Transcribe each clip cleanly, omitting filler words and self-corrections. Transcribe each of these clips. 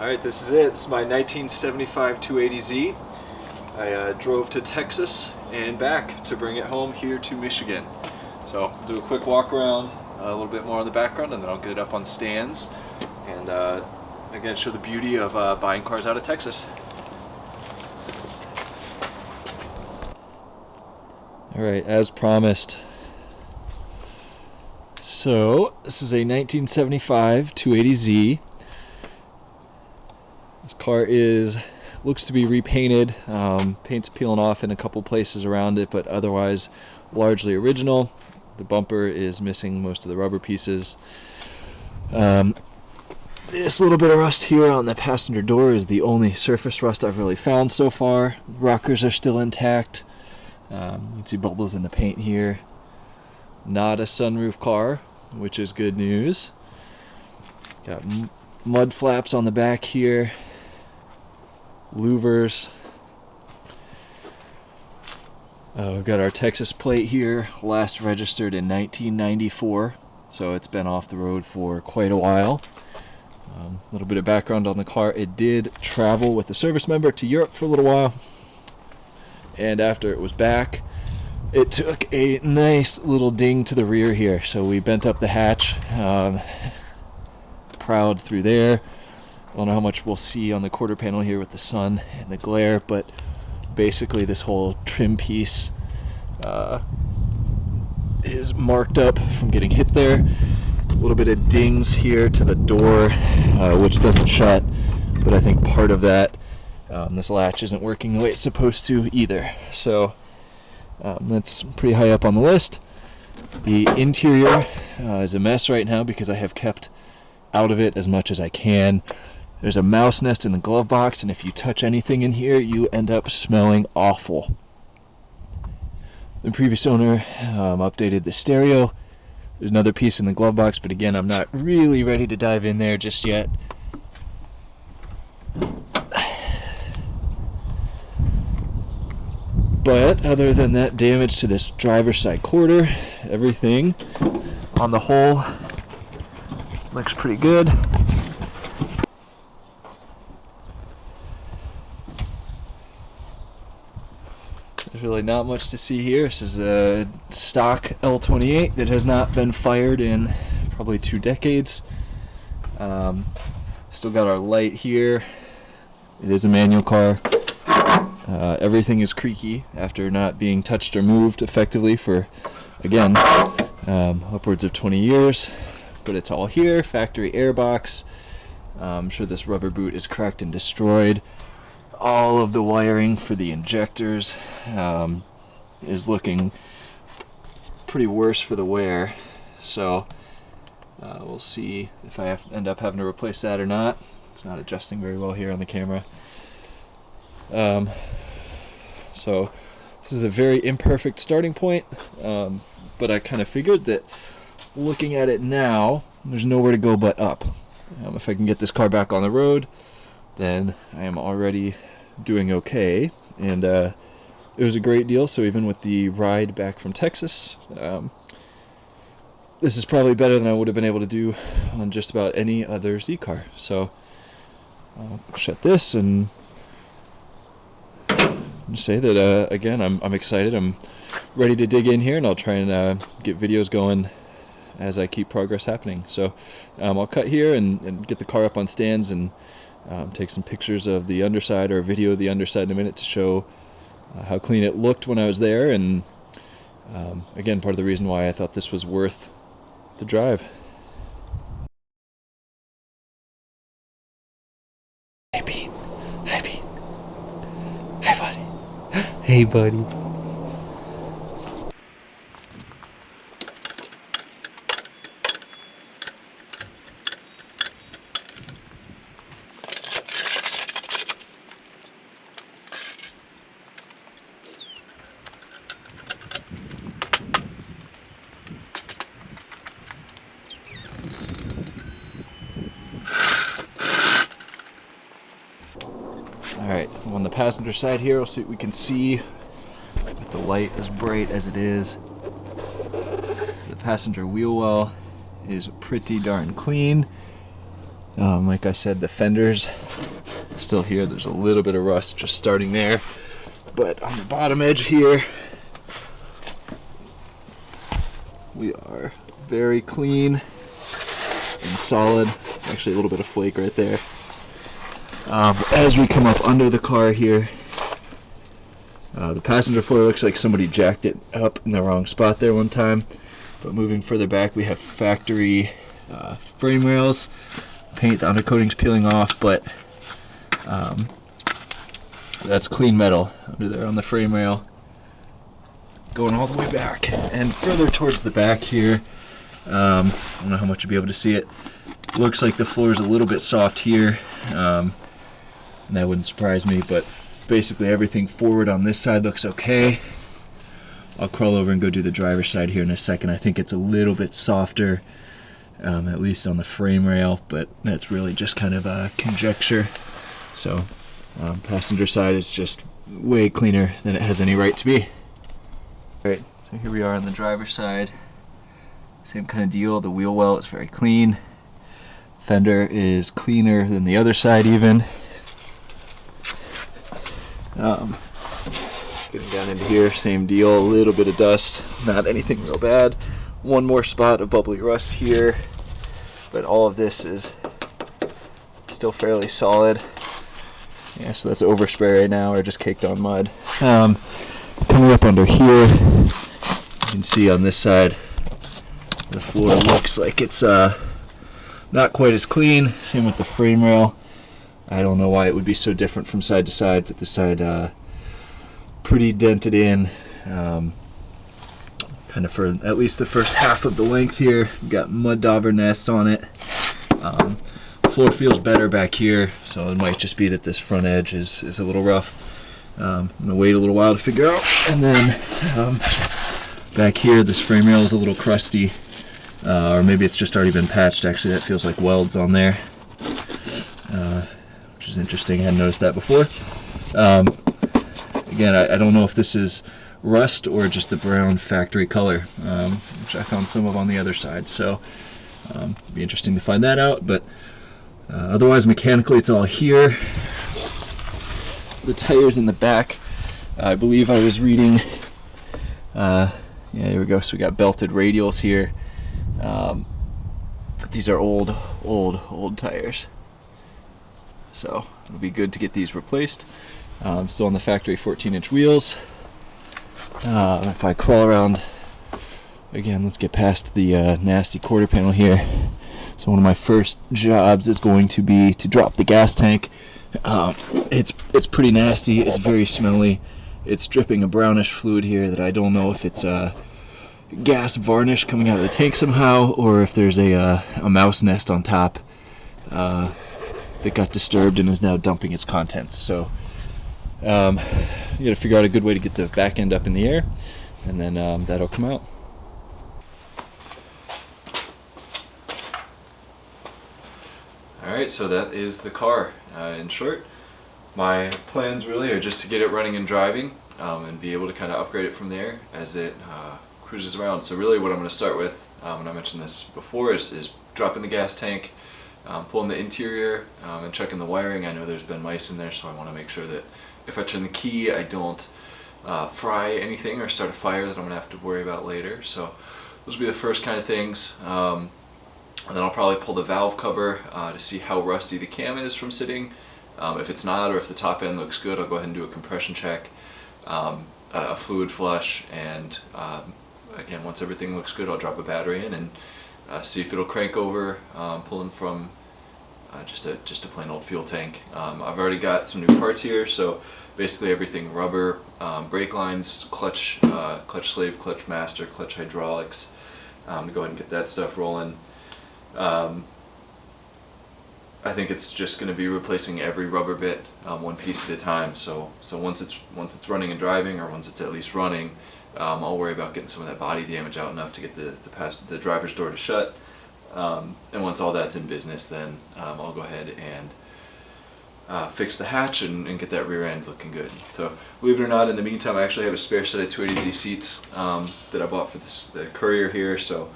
Alright, this is it. This is my 1975 280Z. I drove to Texas and back to bring it home here to Michigan. So I'll do a quick walk around, a little bit more on the background, and then I'll get it up on stands and again show the beauty of buying cars out of Texas. Alright, as promised. So this is a 1975 280Z. This car looks to be repainted. Paint's peeling off in a couple places around it, but otherwise largely original. The bumper is missing most of the rubber pieces. This little bit of rust here on the passenger door is the only surface rust I've really found so far. The rockers are still intact. You can see bubbles in the paint here. Not a sunroof car, which is good news. Got mud flaps on the back here. Louvers. We've got our Texas plate here, last registered in 1994, so it's been off the road for quite a while. A little bit of background on the car: it did travel with a service member to Europe for a little while, and after it was back, it took a nice little ding to the rear here, so we bent up the hatch, proud through there. I don't know how much we'll see on the quarter panel here with the sun and the glare, but basically this whole trim piece is marked up from getting hit there. A little bit of dings here to the door, which doesn't shut, but I think part of that, this latch isn't working the way it's supposed to either. So that's pretty high up on the list. The interior is a mess right now because I have kept out of it as much as I can. There's a mouse nest in the glove box, and if you touch anything in here, you end up smelling awful. The previous owner updated the stereo. There's another piece in the glove box, but again, I'm not really ready to dive in there just yet. But other than that damage to this driver's side quarter, everything on the whole looks pretty good. There's really not much to see here. This is a stock L28 that has not been fired in probably 2 decades. Still got our light here. It is a manual car. Everything is creaky after not being touched or moved effectively for, again, upwards of 20 years. But it's all here. Factory airbox. I'm sure this rubber boot is cracked and destroyed. All of the wiring for the injectors is looking pretty worse for the wear, so we'll see if I end up having to replace that or not. It's not adjusting very well here on the camera. So this is a very imperfect starting point, but I kind of figured that looking at it now, there's nowhere to go but up. If I can get this car back on the road, then I am already doing okay, and it was a great deal. So even with the ride back from Texas, this is probably better than I would have been able to do on just about any other Z car. So I'll shut this and say that again, I'm excited. I'm ready to dig in here, and I'll try and get videos going as I keep progress happening. So I'll cut here and get the car up on stands and take some pictures of the underside or a video of the underside in a minute to show how clean it looked when I was there, and again, part of the reason why I thought this was worth the drive. Hey Pete. Hi Pete. Hi buddy. Hey buddy. Alright, I'm on the passenger side here. We'll see what we can see with the light as bright as it is. The passenger wheel well is pretty darn clean. Like I said, the fenders still here. There's a little bit of rust just starting there, but on the bottom edge here, we are very clean and solid. Actually, a little bit of flake right there. As we come up under the car here, the passenger floor looks like somebody jacked it up in the wrong spot there one time. But moving further back, we have factory frame rails. Paint, the undercoating's peeling off, but that's clean metal under there on the frame rail. Going all the way back and further towards the back here. I don't know how much you'll be able to see it. Looks like the floor is a little bit soft here, and that wouldn't surprise me, but basically everything forward on this side looks okay. I'll crawl over and go do the driver's side here in a second. I think it's a little bit softer, at least on the frame rail, but that's really just kind of a conjecture. So passenger side is just way cleaner than it has any right to be. Alright, so here we are on the driver's side. Same kind of deal. The wheel well is very clean. Fender is cleaner than the other side even. Getting down into here, same deal. A little bit of dust, not anything real bad. One more spot of bubbly rust here, but all of this is still fairly solid. Yeah, so that's overspray right now, or just caked on mud. Coming up under here, you can see on this side the floor looks like it's not quite as clean. Same with the frame rail. I don't know why it would be so different from side to side, but this side pretty dented in, kind of for at least the first half of the length here. We've got mud dauber nests on it. The floor feels better back here, so it might just be that this front edge is a little rough. I'm going to wait a little while to figure out. And then back here, this frame rail is a little crusty, or maybe it's just already been patched. Actually, that feels like welds on there, which is interesting. I hadn't noticed that before. Again, I don't know if this is rust or just the brown factory color, which I found some of on the other side. So it'd be interesting to find that out. But otherwise, mechanically, it's all here. The tires in the back, I believe I was reading, yeah, here we go. So we got belted radials here, but these are old tires, so it'll be good to get these replaced. Still on the factory 14-inch wheels. If I crawl around again, let's get past the nasty quarter panel here. So one of my first jobs is going to be to drop the gas tank. It's pretty nasty. It's very smelly. It's dripping a brownish fluid here that I don't know if it's gas varnish coming out of the tank somehow, or if there's a mouse nest on top that got disturbed and is now dumping its contents. So you gotta figure out a good way to get the back end up in the air, and then that'll come out. Alright, so that is the car. In short, my plans really are just to get it running and driving, and be able to kind of upgrade it from there as it cruises around. So really what I'm going to start with, and I mentioned this before, is dropping the gas tank, pulling the interior, and checking the wiring. I know there's been mice in there, so I want to make sure that if I turn the key, I don't fry anything or start a fire that I'm going to have to worry about later. So those will be the first kind of things. And then I'll probably pull the valve cover to see how rusty the cam is from sitting. If it's not, or if the top end looks good, I'll go ahead and do a compression check, a fluid flush, and again, once everything looks good, I'll drop a battery in and see if it'll crank over, pulling from just a plain old fuel tank. I've already got some new parts here, so basically everything rubber, brake lines, clutch slave, clutch master, clutch hydraulics, to go ahead and get that stuff rolling. I think it's just going to be replacing every rubber bit one piece at a time. So once it's running and driving, or once it's at least running, I'll worry about getting some of that body damage out enough to get the driver's door to shut. And once all that's in business, then I'll go ahead and fix the hatch and get that rear end looking good. So believe it or not, in the meantime, I actually have a spare set of 280Z seats that I bought for the Courier here. So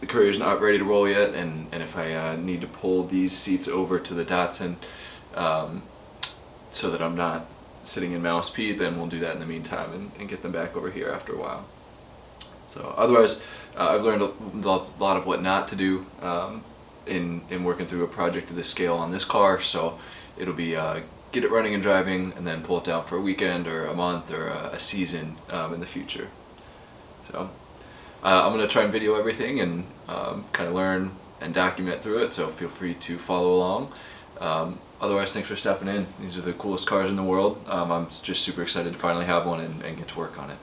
the Courier's not ready to roll yet, and if I need to pull these seats over to the Datsun so that I'm not sitting in mouse P, then we'll do that in the meantime and get them back over here after a while. So otherwise, I've learned a lot of what not to do in working through a project of this scale on this car. So it'll be get it running and driving, and then pull it down for a weekend or a month or a season in the future. So I'm going to try and video everything and kind of learn and document through it, so feel free to follow along. Otherwise, thanks for stepping in. These are the coolest cars in the world. I'm just super excited to finally have one and get to work on it.